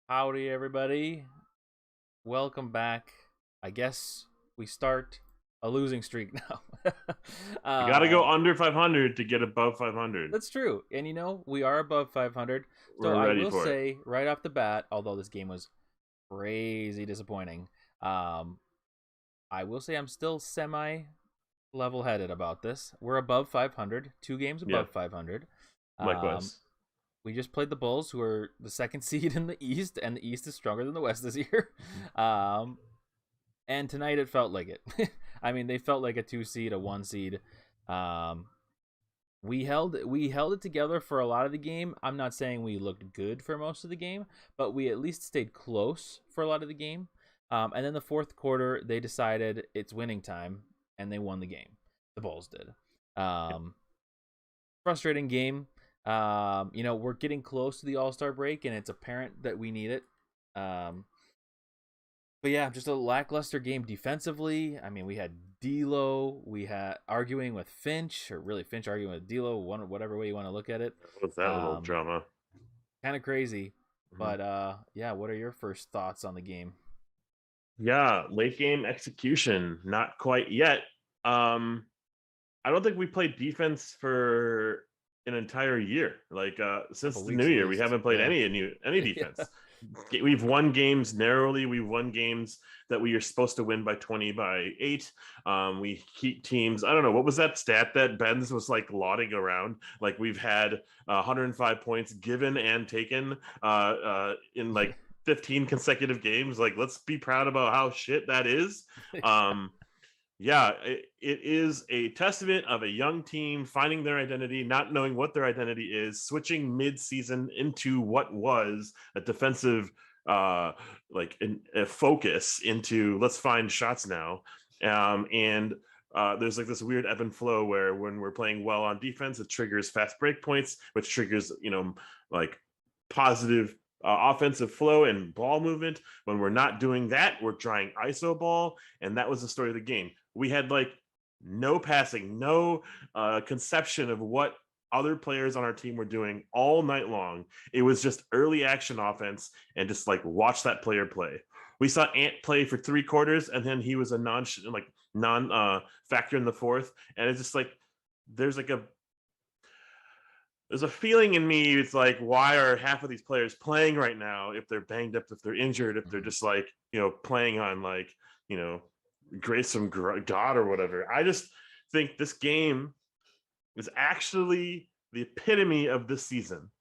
Howdy, everybody. Welcome back. I guess we start a losing streak now. You got to go uh, under 500 to get above 500. that's true. And we are above 500. So We're I ready will for it. say right off the bat, although this game was crazy disappointing, um, I will say I'm still semi level headed about this. We're above 500, 2 games Yeah, above 500. Um, likewise. we just played the Bulls, who are the second seed in the East, and the East is stronger than the West this year. Um, and tonight it felt like it. I mean, they felt like a 2 seed, a 1 seed. Um, we held it together for a lot of the game. I'm not saying we looked good for most of the game, but we at least stayed close for a lot of the game. And then the fourth quarter, they decided it's winning time, and they won the game. The Bulls did. Um, Frustrating game. We're getting close to the All Star break, and it's apparent that we need it. Um, but yeah, just a lackluster game defensively. I mean, we had D'Lo, we had arguing with Finch, or really Finch arguing with D'Lo, whatever way you want to look at it. What's that little Um, drama? Kind of crazy. Mhm. But yeah, what are your first thoughts on the game? Yeah, late game execution, not quite yet. Um, I don't think we played defense for an entire year. Like A since couple the new weeks at year, we least. haven't played Yeah. any Yeah. defense. We've won games narrowly. We've won games that we are supposed to win by 20 by 8. We keep teams. I don't know what was that stat that Benz was like lauding around. Like we've had 105 points given and taken in like 15 consecutive games. Like let's be proud about how shit that is. Um, yeah, it is a testament of a young team finding their identity, not knowing what their identity is, switching mid-season into what was a defensive a focus into let's find shots now. And there's like this weird ebb and flow where when we're playing well on defense, it triggers fast break points, which triggers like positive offensive flow and ball movement. When we're not doing that, we're trying ISO ball, and that was the story of the game. We had like no passing, no conception of what other players on our team were doing all night long. It was just early action offense and just like watch that player play. We saw Ant play for 3 quarters, and then he was a non factor in the fourth, and it's just like there's like a there's a feeling in me. It's like, why are half of these players playing right now if they're banged up, if they're injured, if they're Mhm. just like playing on like grace from God or whatever. I just think this game is actually the epitome of this season.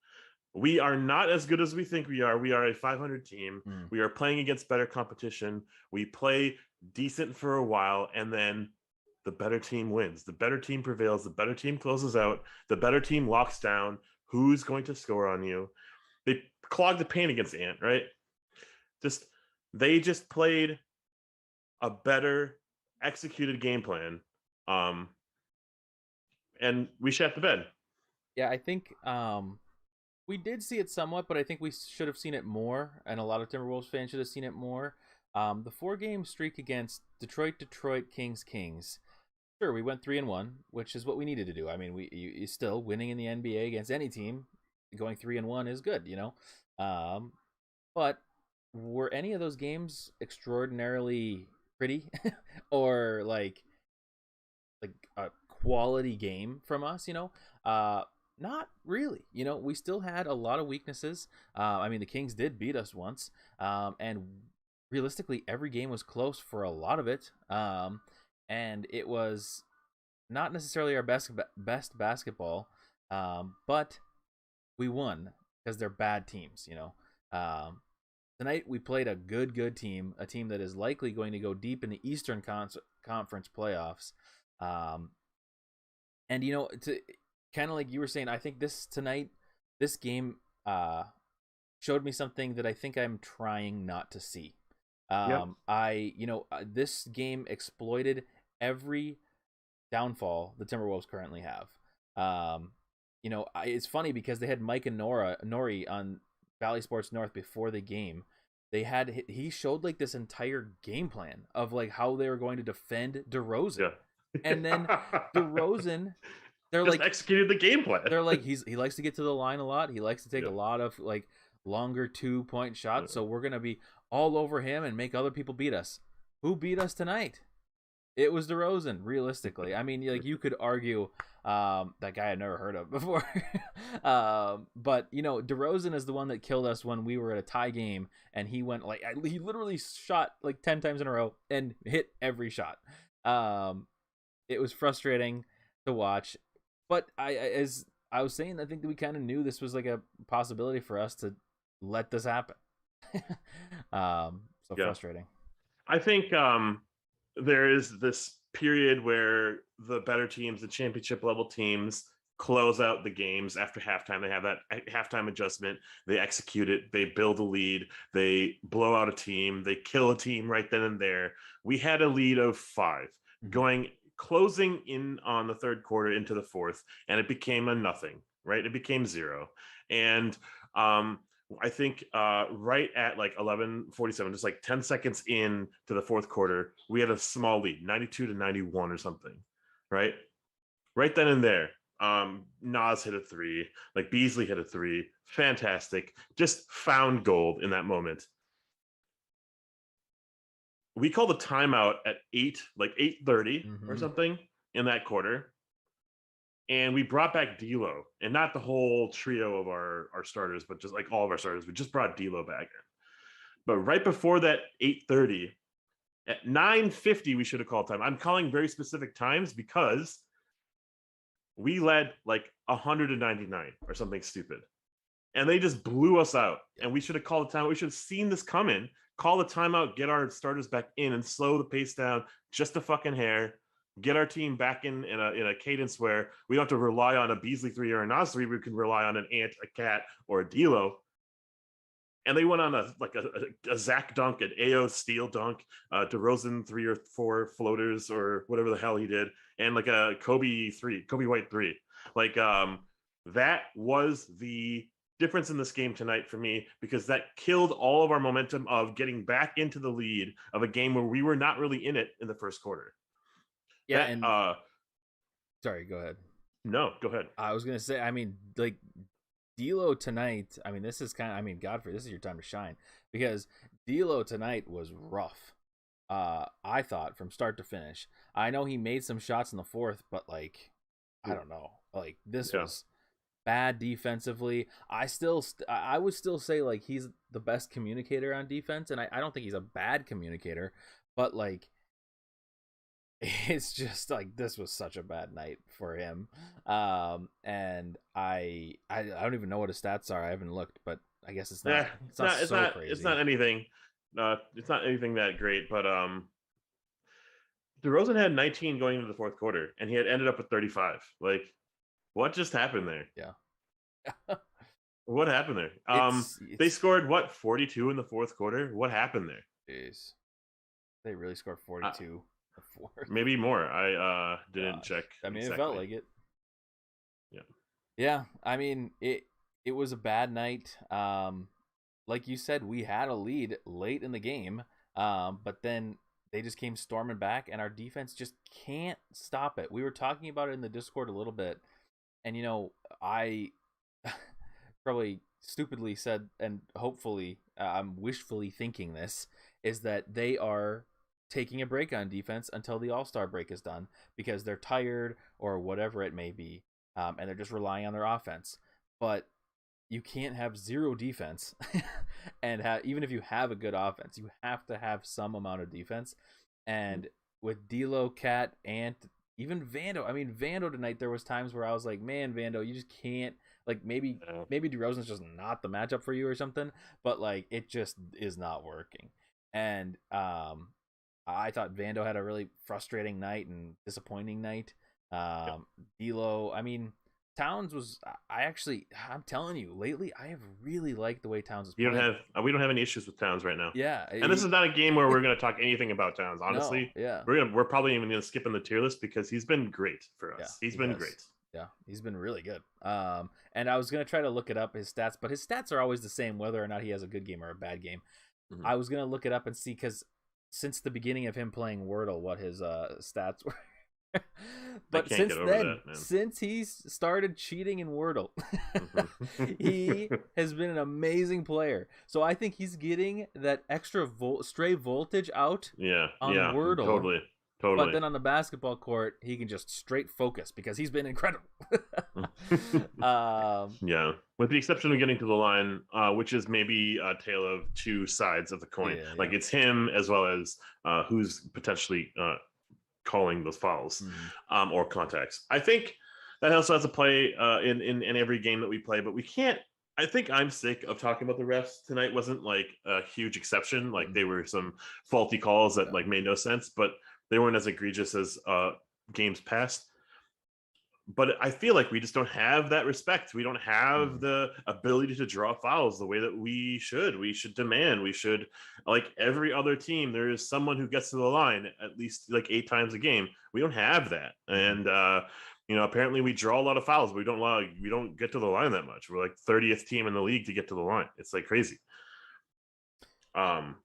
We are not as good as we think we are. We are a 500 team. Mm. We are playing against better competition. We play decent for a while, and then the better team wins. The better team prevails. The better team closes out. The better team locks down who's going to score on you. They clogged the paint against Ant, right? Just they just played a better executed game plan. Um, and we shat the bed. Yeah, I think we did see it somewhat, but I think we should have seen it more, and a lot of Timberwolves fans should have seen it more. The 4 game streak against Detroit Kings. Sure, we went 3-1, which is what we needed to do. I mean, you still winning in the NBA against any team, going 3-1 is good. Um, but were any of those games extraordinarily pretty, or like a quality game from us? Not really. We still had a lot of weaknesses. I mean, the Kings did beat us once, and realistically, every game was close for a lot of it. And it was not necessarily our best basketball, but we won because they're bad teams. Tonight we played a good team, a team that is likely going to go deep in the Eastern Conference playoffs. Um, and to kind of like you were saying, I think this game showed me something that I think I'm trying not to see. Yep. This game exploited every downfall the Timberwolves currently have. It's funny because they had Mike and Nori on Valley Sports North before the game. He showed like this entire game plan of like how they were going to defend DeRozan, Yeah. and then DeRozan, they're Just like executed the game plan. they're like he likes to get to the line a lot. He likes to take a Yeah. lot of like longer 2-point shots, so we're gonna be all over him and make other people beat us. Who beat us tonight? It was DeRozan, realistically. I mean, like, you could argue that guy I'd never heard of before. But, you know, DeRozan is the one that killed us when we were at a tie game, and he went, like, he literally shot, like, 10 times in a row and hit every shot. It was frustrating to watch. But as I was saying, I think that we kind of knew this was, like, a possibility for us to let this happen. Frustrating. I think there is this period where the better teams, the championship level teams, close out the games after halftime. They have that halftime adjustment. They execute it. They build a lead. They blow out a team. They kill a team right then and there. We had a lead of 5 closing in on the third quarter into the fourth, and it became a nothing, right? It became 0. And I think right at like 11:47, just like 10 seconds in to the fourth quarter, we had a small lead, 92-91 or something, right? Right then and there, Nas hit a 3, like Beasley hit a 3, fantastic, just found gold in that moment. We called a timeout at 8:30 or something in that quarter. And we brought back D'Lo, and not the whole trio of our starters, but just like all of our starters. We just brought D'Lo back in. But right before that 8:30, at 9:50, we should have called time. I'm calling very specific times because we led like 199 or something stupid. And they just blew us out. And we should have called a timeout. We should have seen this coming, call the timeout, get our starters back in, and slow the pace down just a fucking hair. Get our team back in a cadence where we don't have to rely on a Beasley 3 or a Nas 3. We can rely on an Ant, a Cat, or a D'Lo. And they went on a Zach dunk, an AO steal dunk, DeRozan 3 or 4 floaters or whatever the hell he did, and like a Kobe White 3. Like that was the difference in this game tonight for me, because that killed all of our momentum of getting back into the lead of a game where we were not really in it in the first quarter. Yeah, sorry, go ahead. No, go ahead. I was gonna say, I mean, like, D'Lo tonight, I mean, this is kind of, I mean, Godfrey, this is your time to shine, because D'Lo tonight was rough. I thought from start to finish. I know he made some shots in the fourth, but like, I don't know, like this was bad defensively. I would still say like he's the best communicator on defense, and I don't think he's a bad communicator, but like, it's just like this was such a bad night for him. And I don't even know what his stats are. I haven't looked, but I guess it's not. Crazy. It's not anything. It's not anything that great. But DeRozan had 19 going into the fourth quarter, and he had ended up with 35. Like, what just happened there? Yeah. What happened there? They scored 42 in the fourth quarter. What happened there? Jeez. They really scored 42. Maybe more. I didn't check. I mean, exactly. It felt like it. Yeah. I mean, it was a bad night. Like you said, we had a lead late in the game, but then they just came storming back, and our defense just can't stop it. We were talking about it in the Discord a little bit, and you know, I probably stupidly said, and hopefully I'm wishfully thinking this, is that they are taking a break on defense until the All-Star break is done because they're tired or whatever it may be, and they're just relying on their offense. But you can't have zero defense and even if you have a good offense, you have to have some amount of defense. And with D'Lo, Cat, Ant, even Vando, I mean, Vando tonight, there was times where I was like, man, Vando, you just can't, like, maybe DeRozan's just not the matchup for you or something, but like it just is not working. And I thought Vando had a really frustrating night and disappointing night. D'Lo, I mean, Towns was. I'm telling you, lately I have really liked the way Towns is playing. We don't have any issues with Towns right now. Yeah, and this is not a game where we're going to talk anything about Towns. Honestly, no, yeah, we're probably even going to skip in the tier list because he's been great for us. Yeah, he's been great. Yeah, he's been really good. And I was going to try to look it up, his stats, but his stats are always the same whether or not he has a good game or a bad game. I was going to look it up and see, because since the beginning of him playing Wordle, what his stats were. I But can't since get over then, that, man. since he's started cheating in Wordle, he Mhm. has been an amazing player. So I think he's getting that extra stray voltage out Yeah, on yeah, Wordle, totally, but totally. then on the basketball court, he can just straight focus because he's been incredible. um, Yeah, with the exception of getting to the line, which is maybe a tale of two sides of the coin. yeah, Like yeah. it's him as well as who's potentially calling those fouls Mhm. or contacts. I think that also has to play in every game that we play, but we can't. I think I'm sick of talking about the refs. Tonight wasn't like a huge exception. Like Mhm. they were some faulty calls that Yeah. like made no sense, but they weren't as egregious as games past. But I feel like we just don't have that respect. We don't have Mhm. the ability to draw fouls the way that we should. We should demand. We should, like every other team, there is someone who gets to the line at least like 8 times a game. We don't have that, Mhm. and apparently we draw a lot of fouls. But we don't get to the line that much. We're like 30th team in the league to get to the line. It's like crazy. Um,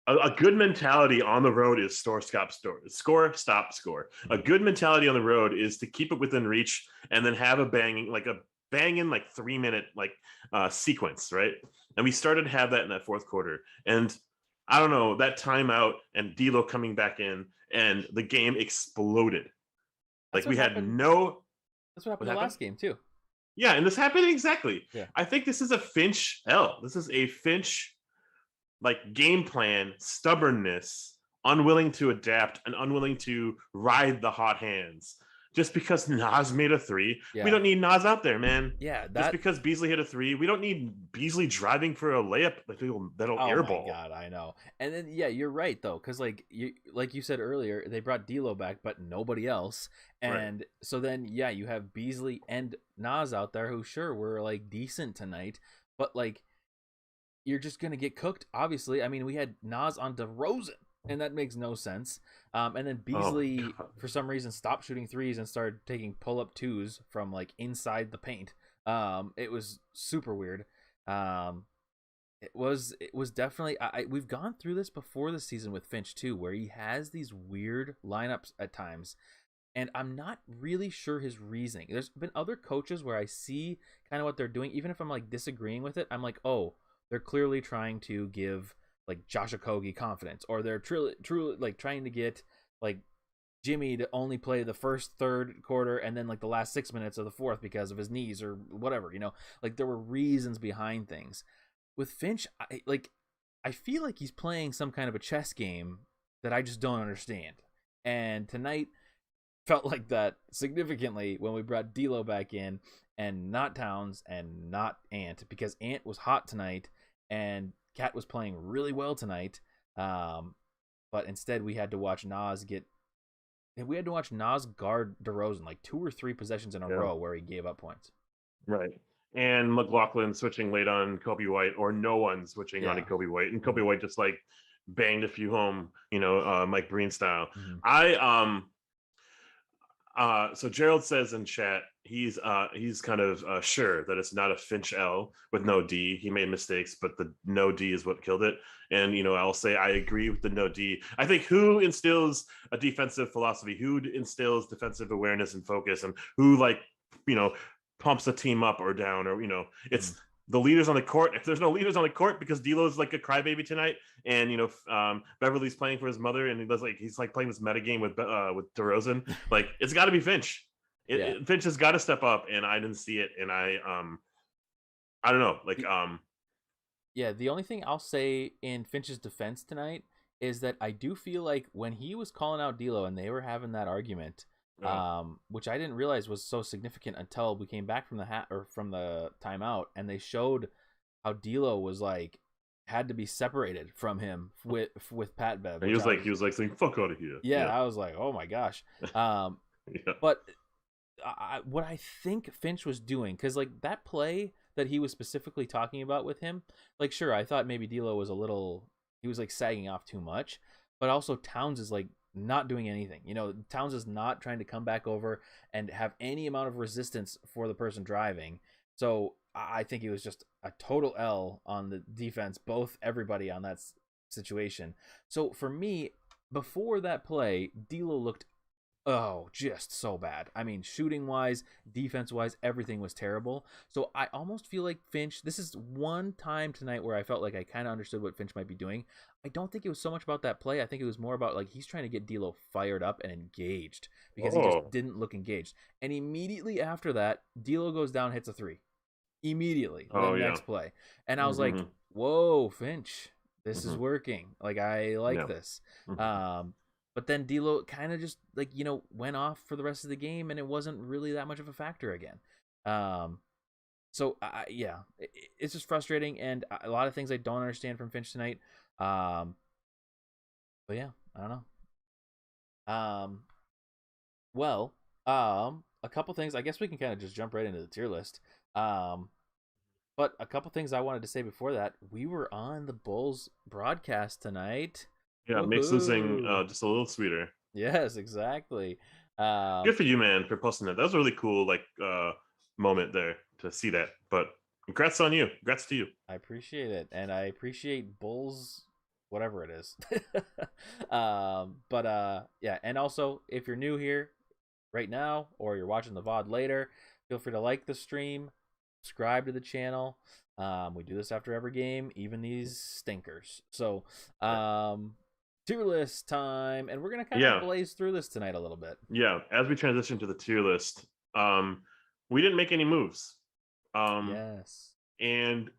a good mentality on the road is score, stop, score. A good mentality on the road is to keep it within reach and then have a banging like 3 minute like sequence, right? And we started to have that in that fourth quarter. And I don't know, that timeout and D'Lo coming back in and the game exploded. That's Like what we had happened. no That's what happened what the happened? last game too. Yeah, and this happened exactly. Yeah. I think this is a Finch L. This is a Finch like game plan, stubbornness, unwilling to adapt, and unwilling to ride the hot hands. Just because Nas made a three, we Yeah. don't need Nas out there, man. Yeah. Just That. because Beasley hit a three, we don't need Beasley driving for a layup that'll Oh my airball. god, I know. And then yeah, you're right though, because like you said earlier, they brought D'Lo back, but nobody else. Right. And so then yeah, you have Beasley and Nas out there who sure were like decent tonight, but like you're just gonna get cooked. Obviously, I mean we had Nas on DeRozan, and that makes no sense. And then Oh my Beasley god. for some reason stopped shooting threes and started taking pull up twos from like inside the paint. It was super weird. Um, it was definitely we've gone through this before this season with Finch too, where he has these weird lineups at times, and I'm not really sure his reasoning. There's been other coaches where I see kind of what they're doing, even if I'm like disagreeing with it. I'm like, oh, they're clearly trying to give like Josh Okogie confidence, or they're truly like trying to get like Jimmy to only play the first third quarter and then like the last 6 minutes of the fourth because of his knees or whatever. Like there were reasons behind things. With Finch, I feel like he's playing some kind of a chess game that I just don't understand. And tonight felt like that significantly when we brought D'Lo back in, and not Towns and not Ant, because Ant was hot tonight and Cat was playing really well tonight. But instead we had to watch Nas guard DeRozan like 2 or 3 possessions in a Yeah. row where he gave up points. Right. And McLaughlin switching late on Kobe White, or no one switching on Yeah. Kobe White, and Kobe White just like banged a few home, Mike Breen style. Mm-hmm. I So Gerald says in chat he's kind of sure that it's not a Finch L with no D. He made mistakes, but the no D is what killed it. And I'll say I agree with the no D. I think who instills a defensive philosophy, who instills defensive awareness and focus, and who you know pumps a team up or down, or Mm-hmm. it's the leaders on the court. If there's no leaders on the court because D'Lo's like a crybaby tonight, and Beverly's playing for his mother, and he's like playing this meta game with DeRozan, like it's got to be Finch. Yeah. Finch has got to step up, and I didn't see it, and I don't know, Yeah, the only thing I'll say in Finch's defense tonight is that I do feel like when he was calling out D'Lo and they were having that argument, uh, which I didn't realize was so significant until we came back from from the timeout, and they showed how D'Lo was like had to be separated from him with Pat Bev. and he was like saying fuck out of here. Yeah, I was like, oh my gosh. Yeah. But what I think Finch was doing, because like that play that he was specifically talking about with him, like sure, I thought maybe D'Lo was he was like sagging off too much, but also Towns is like not doing anything. Towns is not trying to come back over and have any amount of resistance for the person driving. So I think it was just a total L on the defense, everybody on that situation. So for me, before that play, D'Lo looked Oh, just so bad. I mean, shooting wise, defense wise, everything was terrible. So I almost feel like Finch, this is one time tonight where I felt like I kind of understood what Finch might be doing. I don't think it was so much about that play. I think it was more about like he's trying to get D'Lo fired up and engaged because he just Oh, didn't look engaged. And immediately after that, D'Lo goes down, hits a three. Immediately, the oh yeah. next play. And I was like, Mm-hmm. whoa, Finch, this is Mm-hmm. working. Like, I like Yeah. this. Mm-hmm. But then D'Lo kind of just like went off for the rest of the game, and it wasn't really that much of a factor again. Um, yeah, it's just frustrating, and a lot of things I don't understand from Finch tonight. Um, but yeah, I don't know. Well, a couple things. I guess we can kind of just jump right into the tier list. Um, but a couple things I wanted to say before that. We were on the Bulls broadcast tonight. Yeah, makes losing Woohoo! just a little sweeter. Yes, exactly. Good for you, man, for posting that. That was a really cool moment there to see that. But congrats on you. Congrats to you. I appreciate it, and I appreciate Bulls, whatever it is. Yeah, and also if you're new here right now or you're watching the VOD later, feel free to like the stream, subscribe to the channel. We do this after every game, even these stinkers. So, Yeah. tier list time, and we're gonna kind of Yeah. blaze through this tonight a little bit. Yeah. As we transition to the tier list, we didn't make any moves. Yes. And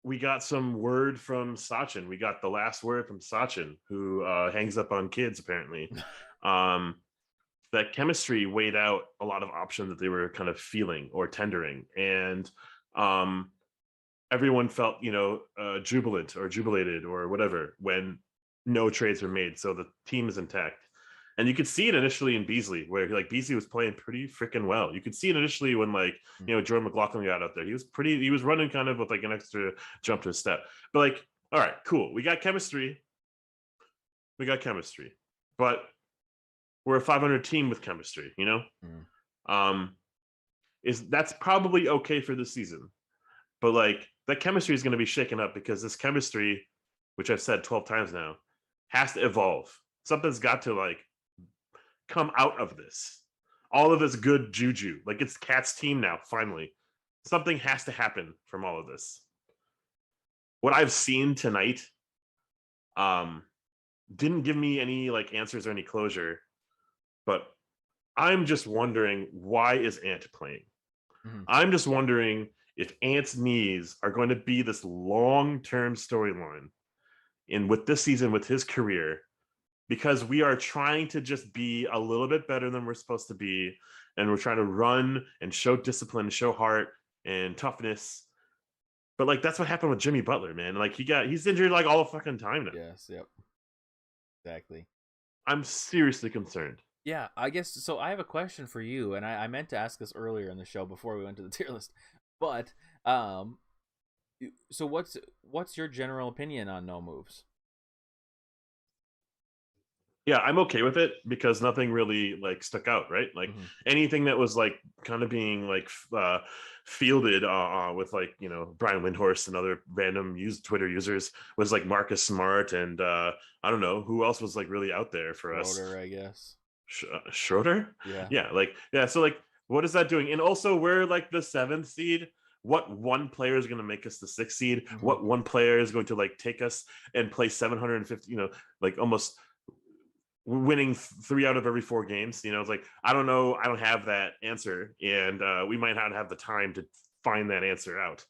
we got some word from Sachin. We got the last word from Sachin, who hangs up on kids apparently. Um, that chemistry weighed out a lot of options that they were kind of feeling or tendering, and everyone felt jubilant or jubilated or whatever when no trades were made. So the team is intact. And you could see it initially in Beasley, where like Beasley was playing pretty freaking well. You could see it initially when Jordan McLaughlin got out there. He was running kind of with like an extra jump to his step. But like, all right, cool. We got chemistry. But we're a 500 team with chemistry, Mm. Um, that's probably okay for this season. But like that chemistry is going to be shaken up because this chemistry, which I've said 12 times now, has to evolve. Something's got to like come out of this. All of this good juju. Like it's Cat's team now, finally. Something has to happen from all of this. What I've seen tonight didn't give me any like answers or any closure, but I'm just wondering, why is Ant playing? Mm-hmm. I'm just wondering if Ant's knees are going to be this long-term storyline with this season, with his career, because we are trying to just be a little bit better than we're supposed to be, and we're trying to run and show discipline, show heart and toughness. But like that's what happened with Jimmy Butler, man. Like he's injured like all the fucking time now. Yes. Yep. Exactly. I'm seriously concerned. Yeah, I guess so. I have a question for you, and I meant to ask this earlier in the show before we went to the tier list. But so what's your general opinion on no moves? Yeah, I'm okay with it because nothing really like stuck out, right? Like Mm-hmm. anything that was like kind of being like fielded with like Brian Windhorst and other random Twitter users was like Marcus Smart and I don't know who else was like really out there for us. Schroeder, I guess. Schroeder, Yeah. yeah. So like, what is that doing? And also, we're like the 7th seed. What one player is going to make us the 6th seed? Mm-hmm. What one player is going to like take us and play 750? Like almost winning 3 out of every 4 games. It's like I don't know. I don't have that answer, and we might not have the time to find that answer out.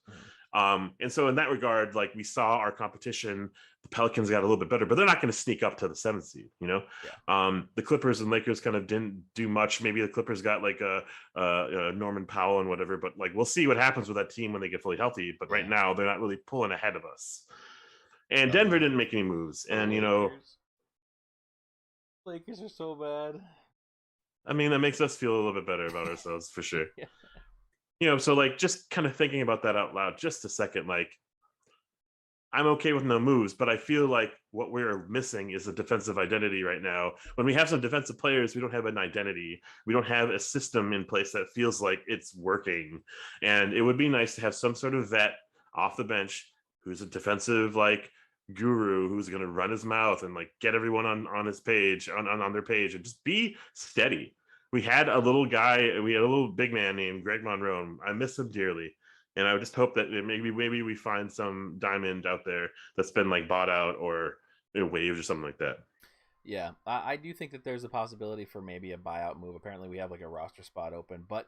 And so in that regard, like we saw our competition, the Pelicans got a little bit better, but they're not going to sneak up to the 7th seed, Yeah. The Clippers and Lakers kind of didn't do much. Maybe the Clippers got like a Norman Powell and whatever, but like we'll see what happens with that team when they get fully healthy. But right now they're not really pulling ahead of us. And Denver didn't make any moves, and Lakers are so bad. I mean that makes us feel a little bit better about ourselves for sure. Yeah. So like just kind of thinking about that out loud just a second, like I'm okay with no moves, but I feel like what we're missing is a defensive identity right now. When we have some defensive players, we don't have an identity. We don't have a system in place that feels like it's working. And it would be nice to have some sort of vet off the bench who's a defensive like guru who's going to run his mouth and like get everyone on his page, on their page, and just be steady. we had a little guy, we had a little big man named Greg Monroe. I miss him dearly. And I would just hope that maybe we find some diamond out there that's been like bought out or waived or something like that. Yeah, I do think that there's a possibility for maybe a buyout move. Apparently, we have like a roster spot open, but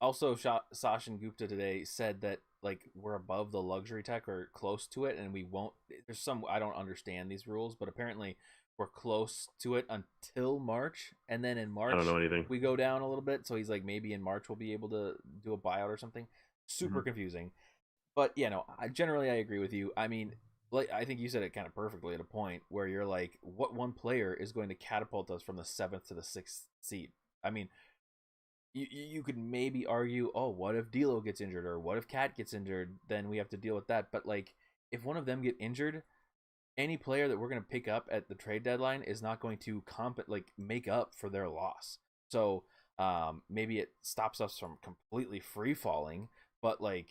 also Sachin Gupta today said that like we're above the luxury tech or close to it, and we won't. There's some I don't understand these rules, but apparently we're close to it until March, and then in I don't March know anything. we go down a little bit. So he's like maybe in March we'll be able to do a buyout or something. Super confusing. But yeah, no, I agree with you. I mean, like I think you said it kind of perfectly at a point where you're like, what one player is going to catapult us from the 7th to the 6th seed? I mean, you could maybe argue, oh, what if D'Lo gets injured or what if Cat gets injured? Then we have to deal with that. But like, if one of them get injured, any player that we're going to pick up at the trade deadline is not going to make up for their loss. So maybe it stops us from completely free falling, but like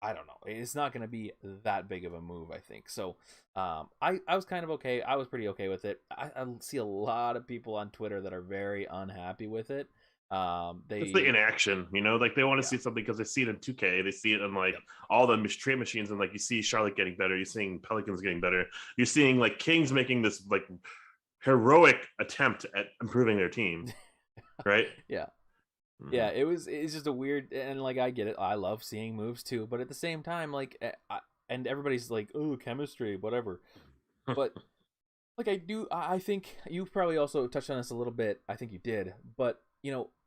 I don't know. It's not going to be that big of a move, I think. So I was kind of okay. I was pretty okay with it. I see a lot of people on Twitter that are very unhappy with it. It's the They inaction, like they want to Yeah. see something because they see it in 2K, they see it in like Yep. all the trade machines, and like you see Charlotte getting better, you're seeing Pelicans getting better, you're seeing like Kings making this like heroic attempt at improving their team, right? Yeah. Mm-hmm. Yeah, it's just a weird, and like I get it. I love seeing moves too, but at the same time and everybody's like, "Oh, chemistry, whatever." But like I think you probably also touched on this a little bit. I think you did, but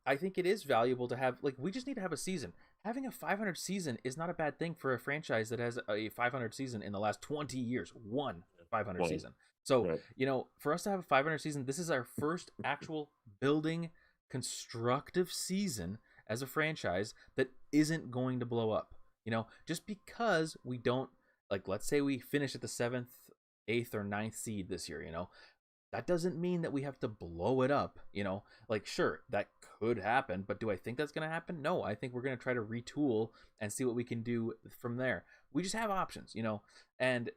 I think it is valuable to have like we just need to have a season. Having a 500 season is not a bad thing for a franchise that has a 500 season in the last 20 years. One 500 Well, season. So, right. for us to have a 500 season, this is our first actual building constructive season as a franchise that isn't going to blow up. Just because we don't like let's say we finish at the 7th, 8th or ninth seed this year, that doesn't mean that we have to blow it up, like sure that could happen, but do I think that's going to happen? No, I think we're going to try to retool and see what we can do from there. We just have options, and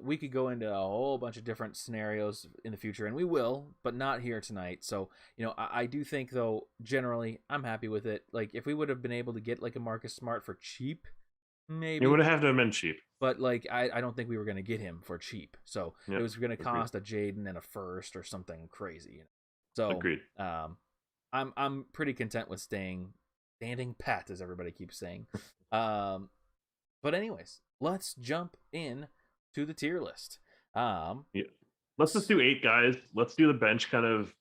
we could go into a whole bunch of different scenarios in the future, and we will, but not here tonight. So I do think though generally I'm happy with it. Like if we would have been able to get like a Marcus Smart for cheap, You maybe, would have to have been cheap. but like I don't think we were going to get him for cheap. So it Yep. was going to Agreed. cost a Jaden and a first or something crazy. So Agreed. I'm pretty content with standing pat, as everybody keeps saying. um, but anyways, let's jump in to the tier list. Yeah. Let's just do 8 guys. Let's do the bench kind of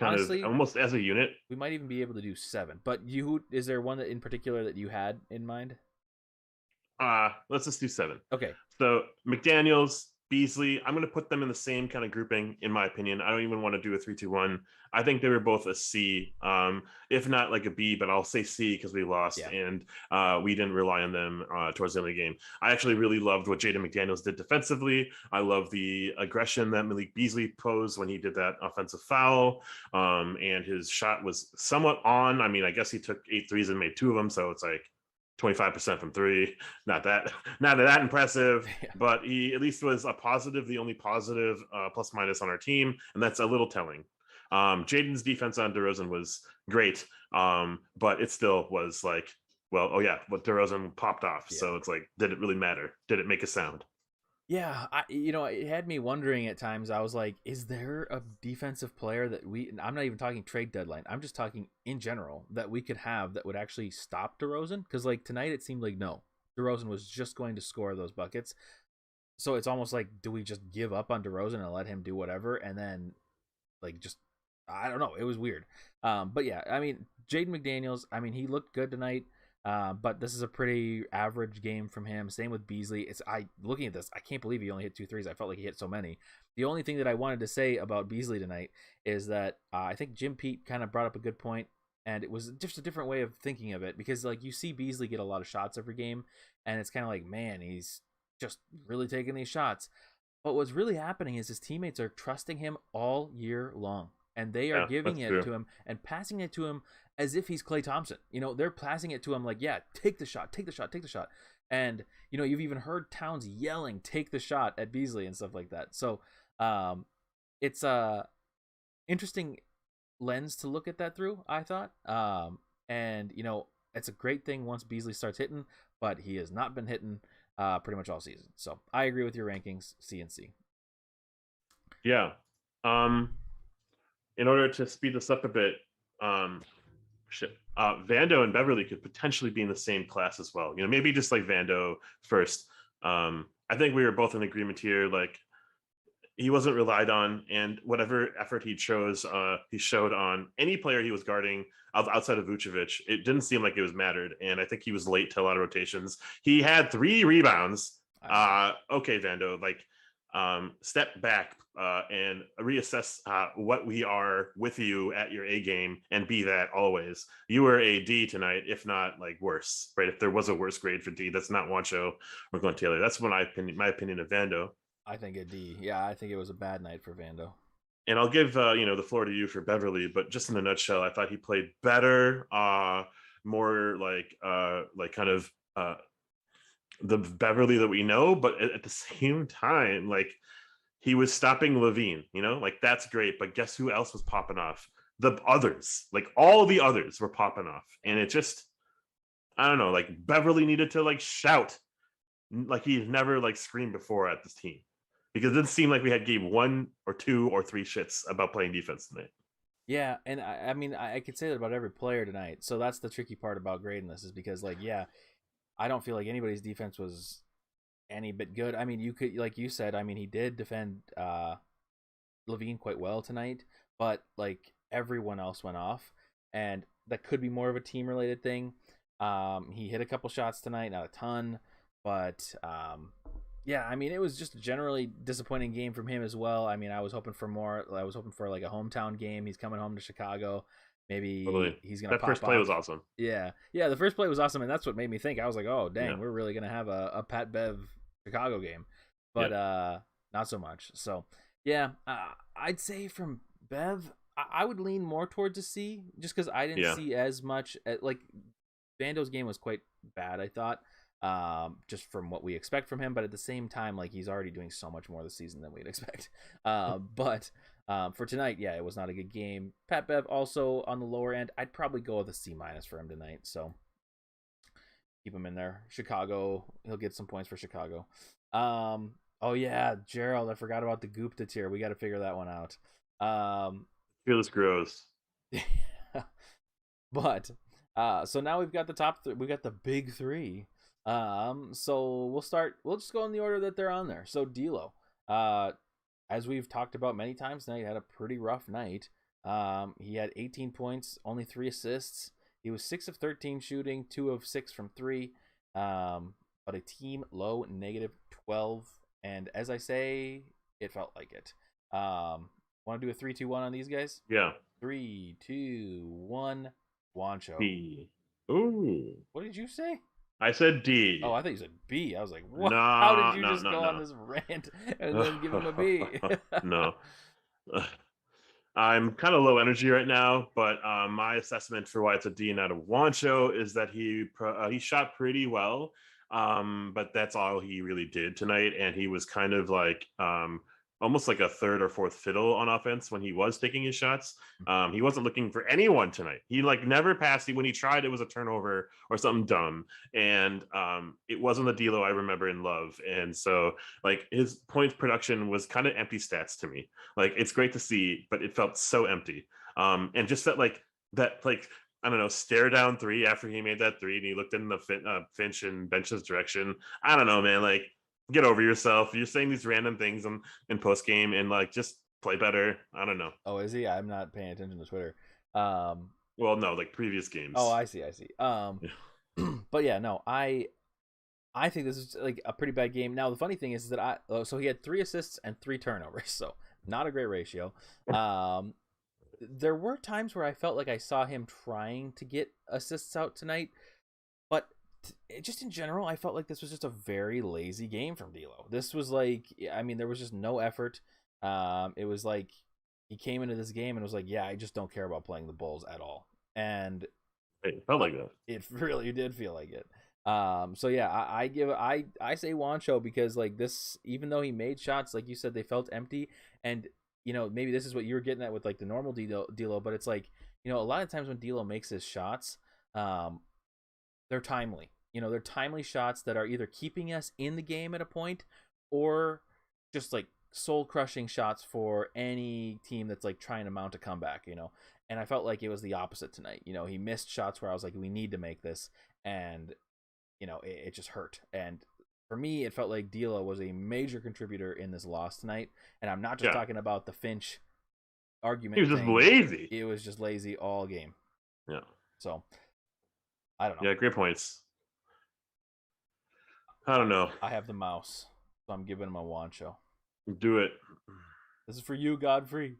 Honestly, almost as a unit. we might even be able to do 7. But is there one that in particular that you had in mind? Let's just do 7. Okay. So McDaniels, Beasley, I'm going to put them in the same kind of grouping, in my opinion. I don't even want to do a 3-2-1. I think they were both a C, if not like a B, but I'll say C because we lost, Yeah. and we didn't rely on them towards the end of the game. I actually really loved what Jaden McDaniels did defensively. I love the aggression that Malik Beasley posed when he did that offensive foul, and his shot was somewhat on. I mean, I guess he took 8 threes and made 2 of them, so it's like 25% from 3. Not that impressive, Yeah. but he at least was a positive, the only positive plus minus on our team, and that's a little telling. Jaden's defense on DeRozan was great, but it still was like, well, oh yeah, what DeRozan popped off. Yeah. So it's like, did it really matter? Did it make a sound? Yeah, it had me wondering at times. I was like, is there a defensive player that I'm not even talking trade deadline. I'm just talking in general that we could have that would actually stop DeRozan? Because like tonight it seemed like no, DeRozan was just going to score those buckets. So it's almost like, do we just give up on DeRozan and let him do whatever? And then like just, I don't know. It was weird. But yeah, I mean, Jaden McDaniels, I mean, he looked good tonight. But this is a pretty average game from him. Same with Beasley. Looking at this, I can't believe he only hit 2 threes. I felt like he hit so many. The only thing that I wanted to say about Beasley tonight is that I think Jim Pete kind of brought up a good point, and it was just a different way of thinking of it, because like you see Beasley get a lot of shots every game, and it's kind of like, man, he's just really taking these shots. But what's really happening is his teammates are trusting him all year long, and they are Yeah, giving that's it true. to him and passing it to him as if he's Klay Thompson. They're passing it to him like, yeah, take the shot, take the shot, take the shot. And, you've even heard Towns yelling, take the shot at Beasley and stuff like that. So it's interesting lens to look at that through, I thought. And it's a great thing once Beasley starts hitting, but he has not been hitting pretty much all season. So I agree with your rankings, C and C. Yeah. Um, in order to speed this up a bit, um, Vando and Beverly could potentially be in the same class as well. Maybe just like Vando first. I think we were both in agreement here. Like he wasn't relied on, and whatever effort he showed on any player he was guarding outside of Vucevic, it didn't seem like it was mattered. And I think he was late to a lot of rotations. He had 3 rebounds. Okay, Vando, like step back and reassess what we are with you at your A game and be that always. You were a D tonight, if not like worse, right? If there was a worse grade for D, that's not Wancho or Glenn Taylor. That's my opinion of Vando. I think a D. Yeah, I think it was a bad night for Vando. And I'll give the floor to you for Beverly, but just in a nutshell, I thought he played better, more like kind of the Beverly that we know, but at the same time, like he was stopping Levine, like that's great. But guess who else was popping off? The others, like all the others were popping off. And it just, I don't know, like Beverly needed to like shout like he's never like screamed before at this team. Because it didn't seem like we had gave 1 or 2 or 3 shits about playing defense tonight. Yeah, and I mean I could say that about every player tonight. So that's the tricky part about grading this is because like I don't feel like anybody's defense was any bit good. I mean, you could, like you said, I mean, he did defend Levine quite well tonight, but like everyone else went off, and that could be more of a team related thing. He hit a couple shots tonight, not a ton, but yeah, I mean, it was just a generally disappointing game from him as well. I mean, I was hoping for more. I was hoping for like a hometown game. He's coming home to Chicago. Maybe Totally. he's gonna. That first play off. was awesome. Yeah, the first play was awesome, and that's what made me think. I was like, oh dang, Yeah. we're really gonna have a Pat Bev Chicago game, but not so much. So yeah, I'd say from Bev, I would lean more towards a C, just because I didn't see as much. Like Vando's game was quite bad, I thought, just from what we expect from him. But at the same time, like he's already doing so much more this season than we'd expect. But for tonight, yeah, it was not a good game. Pat Bev also on the lower end. I'd probably go with a C- for him tonight. So keep him in there. Chicago, he'll get some points for Chicago. Oh yeah, Gerald, I forgot about the Gupta tier. We got to figure that one out. Fearless grows. But so now we've got the top we got the big 3. So we'll just go in the order that they're on there. So D'Lo, as we've talked about many times tonight, had a pretty rough night. He had 18 points, only 3 assists. He was 6 of 13 shooting, 2 of 6 from 3. But a team low -12. And as I say, it felt like it. Want to do a 3-2-1 on these guys? Yeah. 3, 2, 1. Wancho. B. Ooh. What did you say? I said D. Oh, I thought you said B. I was like, what? No, How did you just no. go on this rant and then give him a B? No. I'm kind of low energy right now, but my assessment for why it's a D not a Wancho is that he shot pretty well, but that's all he really did tonight, and he was kind of like almost like a third or fourth fiddle on offense when he was taking his shots. He wasn't looking for anyone tonight. He like never passed. When he tried, it was a turnover or something dumb. And it wasn't the D'Lo I remember and love. And so like his points production was kind of empty stats to me. Like it's great to see, but it felt so empty. And just that like I don't know, stare down 3 after he made that 3 and he looked in the Finch and Bench's direction. I don't know, man. Like get over yourself. You're saying these random things in post game and like just play better. I don't know. Oh, is he? I'm not paying attention to Twitter. Well, no, like previous games. Oh, I see. But yeah, no, I think this is like a pretty bad game. Now the funny thing is that so he had 3 assists and 3 turnovers, so not a great ratio. There were times where I felt like I saw him trying to get assists out tonight, but just in general, I felt like this was just a very lazy game from D'Lo. This was like, I mean, there was just no effort. It was like he came into this game and was like, yeah, I just don't care about playing the Bulls at all. And it felt like that. It really did feel like it. So yeah, I say Wancho because like this, even though he made shots, like you said, they felt empty. And maybe this is what you're getting at with like the normal D'Lo, but it's like, a lot of times when D'Lo makes his shots, they're timely. They're timely shots that are either keeping us in the game at a point or just like soul crushing shots for any team that's like trying to mount a comeback, And I felt like it was the opposite tonight. He missed shots where I was like, we need to make this, and it just hurt. And for me, it felt like D'Lo was a major contributor in this loss tonight. And I'm not just talking about the Finch argument. He was just lazy. It was just lazy all game. Yeah. So I don't know. Yeah, great points. I don't know. I have the mouse, so I'm giving him a Wancho. Do it. This is for you, Godfrey.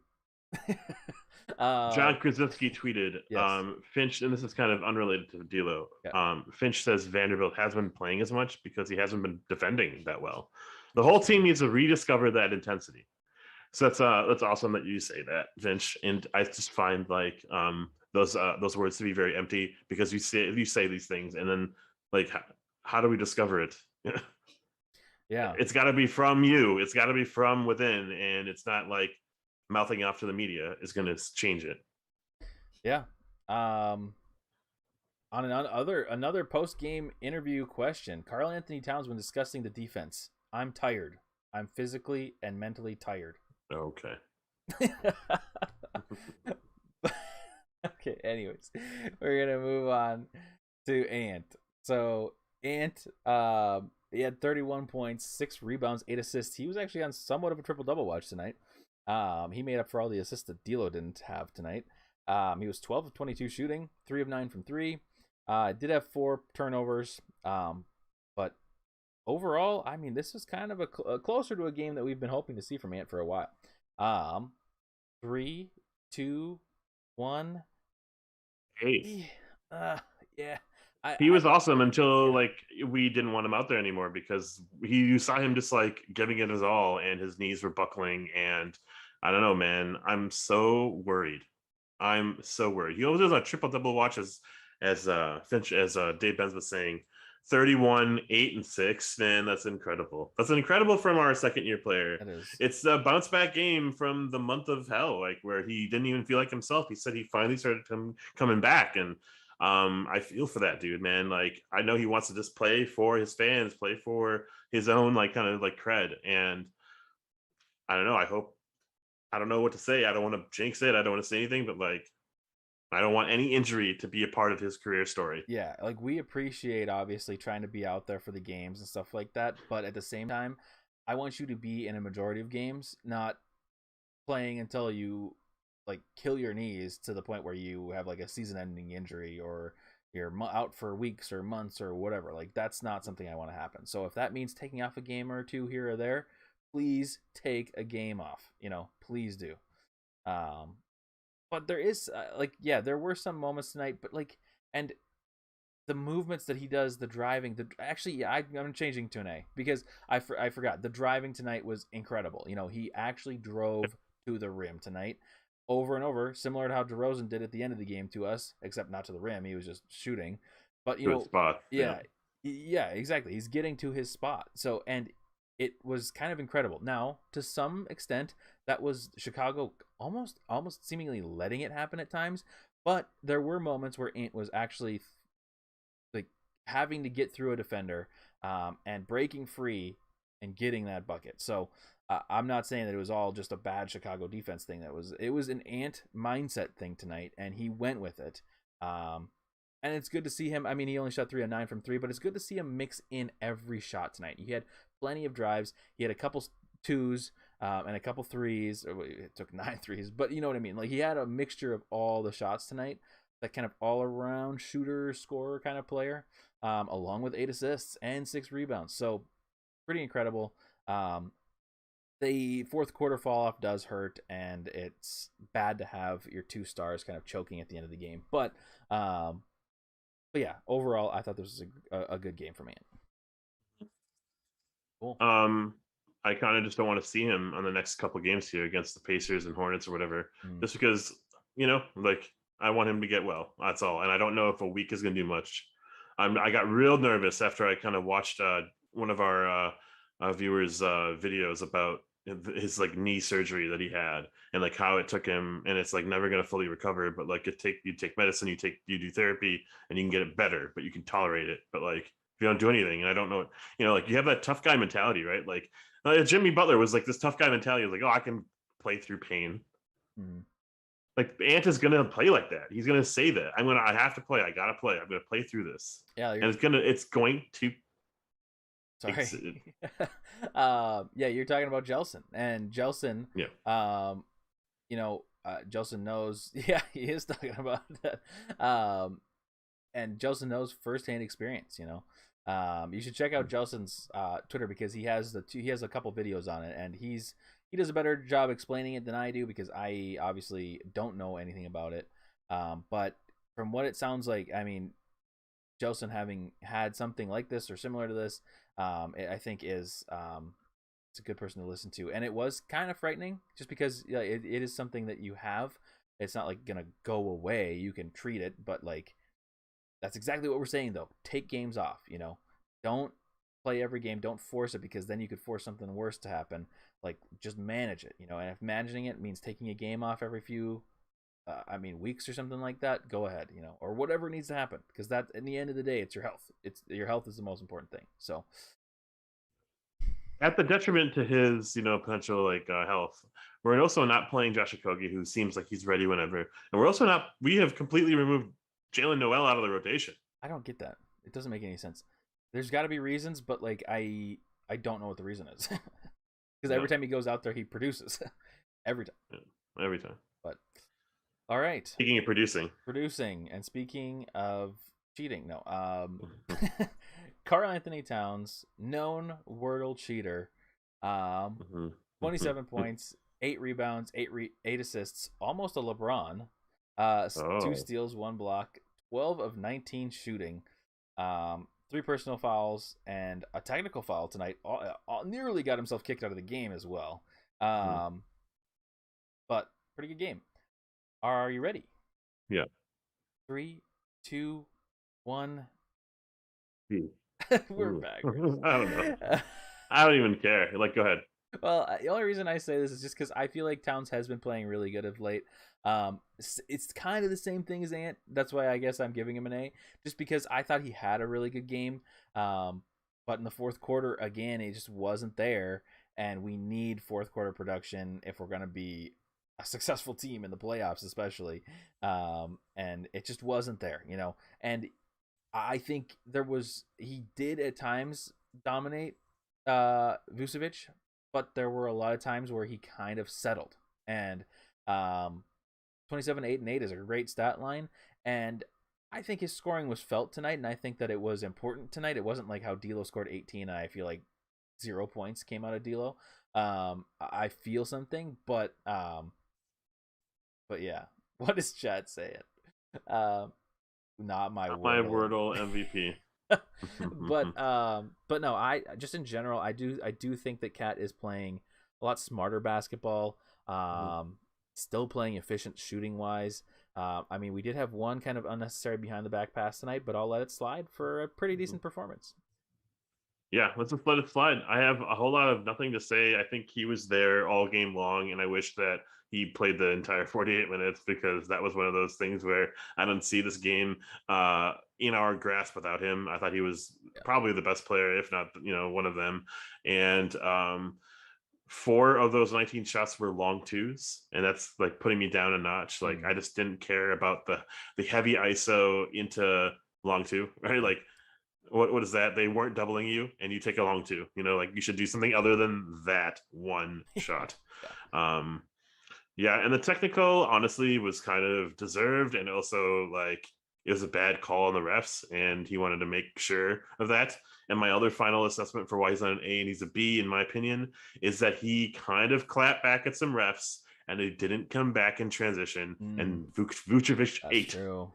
John Krasinski tweeted, yes. Finch, and this is kind of unrelated to D'Lo. Yeah. Finch says Vanderbilt hasn't been playing as much because he hasn't been defending that well. The whole team needs to rediscover that intensity. So that's awesome that you say that, Finch. And I just find like those words to be very empty, because you say these things and then like how do we discover it? Yeah, it's got to be from you. It's got to be from within, and it's not like mouthing off to the media is going to change it. Yeah. On another post-game interview question, Karl Anthony Towns, when discussing the defense, I'm tired. I'm physically and mentally tired. Okay. Okay, anyways, we're going to move on to Ant. So, Ant, he had 31 points, 6 rebounds, 8 assists. He was actually on somewhat of a triple-double watch tonight. He made up for all the assists that D'Lo didn't have tonight. He was 12 of 22 shooting, 3 of 9 from 3. Did have 4 turnovers. But overall, I mean, this was kind of a closer to a game that we've been hoping to see from Ant for a while. 3, 2, 1. Hey. Yeah. He was awesome until like we didn't want him out there anymore, because you saw him just like giving it his all and his knees were buckling, and I don't know, man. I'm so worried. He always does a triple-double watch as Finch, as Dave Benz was saying. 31, 8, and 6. Man, that's incredible. That's incredible from our second-year player. It is. It's a bounce-back game from the month of hell, like where he didn't even feel like himself. He said he finally started coming back, and I feel for that dude, man. Like, I know he wants to just play for his fans, play for his own like kind of like cred, and I don't know. I don't know what to say. I don't want to jinx it. I don't want to say anything, but like, I don't want any injury to be a part of his career story. Yeah, like we appreciate obviously trying to be out there for the games and stuff like that, but at the same time, I want you to be in a majority of games, not playing until you like kill your knees to the point where you have like a season-ending injury, or you're out for weeks or months or whatever. Like, that's not something I want to happen. So if that means taking off a game or two here or there, please take a game off. Please do. But there is there were some moments tonight, but like, and the movements that he does, the driving, I'm changing to an A, because I forgot the driving tonight was incredible. He actually drove to the rim tonight over and over, similar to how DeRozan did at the end of the game to us, except not to the rim. He was just shooting. But spot. Yeah, exactly. He's getting to his spot. So, and it was kind of incredible. Now, to some extent, that was Chicago almost seemingly letting it happen at times, but there were moments where Ant was actually like having to get through a defender and breaking free and getting that bucket. So I'm not saying that it was all just a bad Chicago defense thing. It was an Ant mindset thing tonight, and he went with it. And it's good to see him. I mean, he only shot 3 of 9 from 3, but it's good to see him mix in every shot tonight. He had plenty of drives. He had a couple 2s and a couple 3s. It took 9 3s, but you know what I mean? Like, he had a mixture of all the shots tonight, that kind of all-around shooter, scorer kind of player, along with 8 assists and 6 rebounds. So, pretty incredible. The fourth quarter fall-off does hurt, and it's bad to have your 2 stars kind of choking at the end of the game. But yeah, overall, I thought this was a good game for Ant. Cool. I kind of just don't want to see him on the next couple games here against the Pacers and Hornets or whatever, just because, like, I want him to get well. That's all. And I don't know if a week is going to do much. I got real nervous after I kind of watched one of our viewers' videos about his like knee surgery that he had, and like how it took him, and it's like never going to fully recover, but like you take medicine, you do therapy, and you can get it better, but you can tolerate it. But like if you don't do anything, and I don't know, like you have that tough guy mentality, right? Like Jimmy Butler was like this tough guy mentality, like, oh, I can play through pain. Mm-hmm. Like Ant is gonna play like that. He's gonna say that I have to play. I gotta play. I'm gonna play through this, Yeah, and it's going to sorry. exit. Yeah, you're talking about Jelson, and Jelson, Yeah. Jelson knows. Yeah, he is talking about that. And Jelson knows firsthand experience. You should check out Jelson's Twitter because he has a couple videos on it, and he does a better job explaining it than I do because I obviously don't know anything about it. But from what it sounds like, I mean, Jelson having had something like this or similar to this, I think is it's a good person to listen to, and it was kind of frightening just because it is something that you have. It's not like gonna go away. You can treat it, but like that's exactly what we're saying though. Take games off. Don't play every game. Don't force it because then you could force something worse to happen. Like just manage it. And if managing it means taking a game off every few weeks or something like that, go ahead, or whatever needs to happen because that, in the end of the day, it's your health. It's your health is the most important thing. So At the detriment to his, potential like health. We're also not playing Josh Okogie, who seems like he's ready whenever, and we're also not. We have completely removed Jalen Noel out of the rotation. I don't get that. It doesn't make any sense. There's got to be reasons, but like I don't know what the reason is because every time he goes out there, he produces every time. Yeah, every time. But all right. Speaking of Producing, and speaking of cheating, no. Karl Anthony Towns, known Wordle cheater, 27 points, 8 rebounds, 8 assists, almost a LeBron. 2 steals, 1 block, 12 of 19 shooting, 3 personal fouls, and a technical foul tonight. Nearly got himself kicked out of the game as well. But pretty good game. Are you ready? Yeah. 3, 2, 1. We're back. I don't know. I don't even care. Like, go ahead. Well, the only reason I say this is just because I feel like Towns has been playing really good of late. It's kind of the same thing as Ant. That's why I guess I'm giving him an A, just because I thought he had a really good game. But in the fourth quarter, again, it just wasn't there. And we need fourth quarter production if we're going to be a successful team in the playoffs, especially. And it just wasn't there, And I think he did at times dominate Vucevic, but there were a lot of times where he kind of settled. And 27, 8, and 8 is a great stat line. And I think his scoring was felt tonight, and I think that it was important tonight. It wasn't like how D'Lo scored 18, and I feel like 0 points came out of D'Lo. I feel something, but yeah. What is chat saying? Not my Wordle MVP. but no, I just in general, I do think that Cat is playing a lot smarter basketball. Still playing efficient shooting wise. We did have one kind of unnecessary behind the back pass tonight, but I'll let it slide for a pretty decent performance. Yeah, let's just let it slide. I have a whole lot of nothing to say. I think he was there all game long, and I wish that he played the entire 48 minutes because that was one of those things where I don't see this game in our grasp without him. I thought he was probably the best player, if not, one of them. And 4 of those 19 shots were long twos, and that's like putting me down a notch. Like I just didn't care about the heavy ISO into long two, right? Like what is that? They weren't doubling you, and you take a long two. Like you should do something other than that one shot. Yeah, and the technical honestly was kind of deserved, and also like it was a bad call on the refs, and he wanted to make sure of that. And my other final assessment for why he's not an A and he's a B, in my opinion, is that he kind of clapped back at some refs, and they didn't come back in transition. And Vucevic ate. True.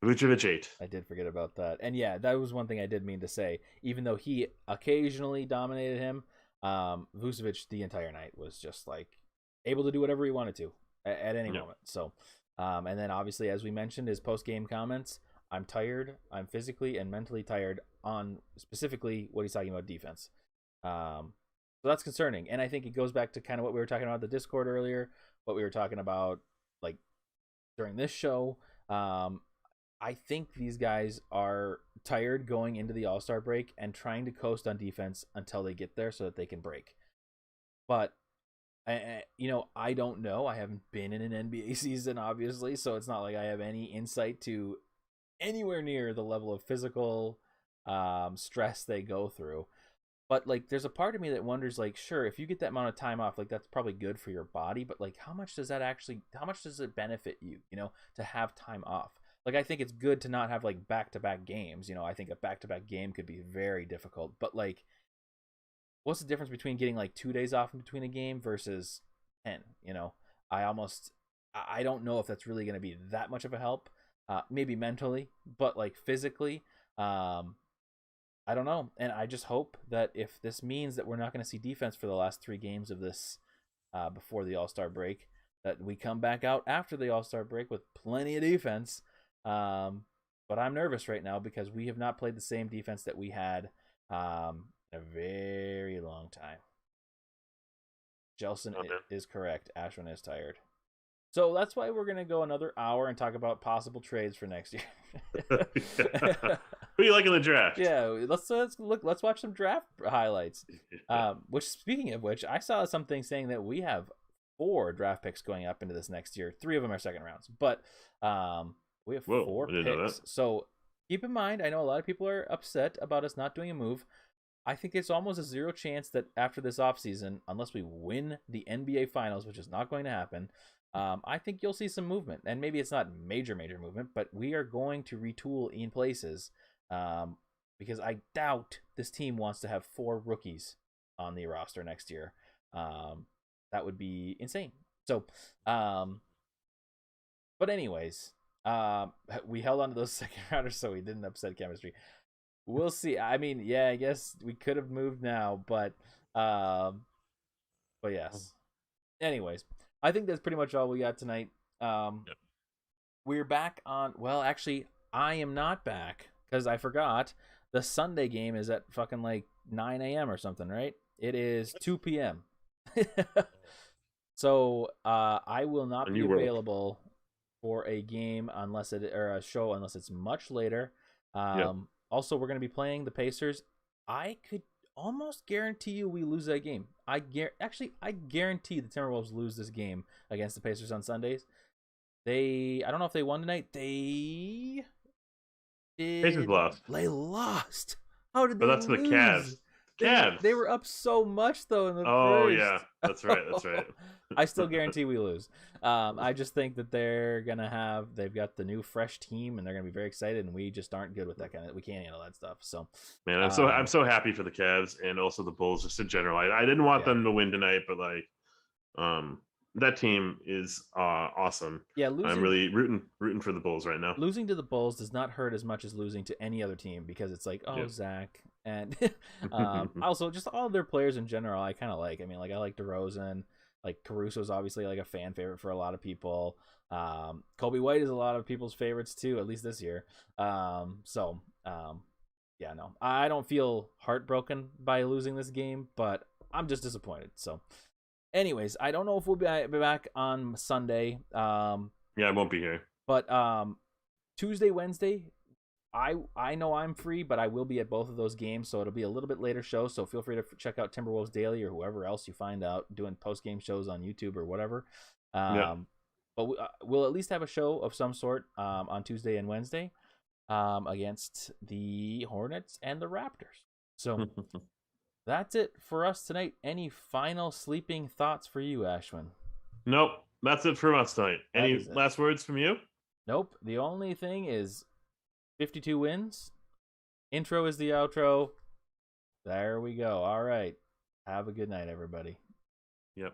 Vucevic ate. I did forget about that. And yeah, that was one thing I did mean to say. Even though he occasionally dominated him, Vucevic the entire night was just like able to do whatever he wanted to at any moment. So, and then obviously, as we mentioned, his post-game comments, I'm tired. I'm physically and mentally tired on specifically what he's talking about defense. So that's concerning. And I think it goes back to kind of what we were talking about the Discord earlier, what we were talking about like during this show. I think these guys are tired going into the All-Star break and trying to coast on defense until they get there so that they can break. But I don't know. I haven't been in an NBA season, obviously, so it's not like I have any insight to anywhere near the level of physical stress they go through. But like, there's a part of me that wonders, like, sure, if you get that amount of time off, like that's probably good for your body, but like, how much does it benefit you, to have time off? Like, I think it's good to not have like back-to-back games. I think a back-to-back game could be very difficult, but like, what's the difference between getting like 2 days off in between a game versus 10? I don't know if that's really going to be that much of a help. Maybe mentally, but like physically, I don't know. And I just hope that if this means that we're not going to see defense for the last 3 games of this before the All-Star break, that we come back out after the All-Star break with plenty of defense. But I'm nervous right now because we have not played the same defense that we had a very long time. Jelson is correct. Ashwin is tired. So that's why we're going to go another hour and talk about possible trades for next year. Who you like in the draft? Yeah, let's watch some draft highlights. Which, speaking of which, I saw something saying that we have 4 draft picks going up into this next year. 3 of them are second rounds, but we have 4 picks. So keep in mind, I know a lot of people are upset about us not doing a move. I think it's almost a 0 chance that after this offseason, unless we win the NBA Finals, which is not going to happen, I think you'll see some movement. And maybe it's not major movement, but we are going to retool in places because I doubt this team wants to have 4 rookies on the roster next year. That would be insane. So, but anyways, we held on to those second rounders so we didn't upset chemistry. We'll see. I mean, yeah, I guess we could have moved now, but yes. Anyways, I think that's pretty much all we got tonight. We're back on. Well, actually, I am not back because I forgot the Sunday game is at fucking like 9 a.m. or something, right? It is 2 p.m. So I will not be available for a game or a show unless it's much later. Also, we're going to be playing the Pacers. I could almost guarantee you we lose that game. I guarantee the Timberwolves lose this game against the Pacers on Sundays. I don't know if they won tonight. Pacers lost. They lost. How did they lose? But that's the Cavs. They were up so much though in the first. Oh yeah, that's right. I still guarantee we lose. I just think that they've got the new fresh team and they're gonna be very excited, and we just aren't good with that we can't handle that stuff. So man, I'm so happy for the Cavs and also the Bulls just in general. I didn't want them to win tonight, but like that team is awesome. Yeah, I'm really rooting for the Bulls right now. Losing to the Bulls does not hurt as much as losing to any other team because it's like, Zach. And also just all their players in general I kind of like. I mean, like I like DeRozan. Like Caruso's obviously like a fan favorite for a lot of people. Kobe White is a lot of people's favorites too, at least this year. Yeah, no. I don't feel heartbroken by losing this game, but I'm just disappointed. So anyways, I don't know if we'll be back on Sunday. Yeah, I won't be here. But Tuesday, Wednesday, I know I'm free, but I will be at both of those games, so it'll be a little bit later show. So feel free to check out Timberwolves Daily or whoever else you find out doing post-game shows on YouTube or whatever. But we'll at least have a show of some sort on Tuesday and Wednesday against the Hornets and the Raptors. So that's it for us tonight. Any final sleeping thoughts for you, Ashwin? Nope, that's it for us tonight. Any last words from you? Nope. The only thing is 52 wins. Intro is the outro. There we go. All right. Have a good night, everybody. Yep.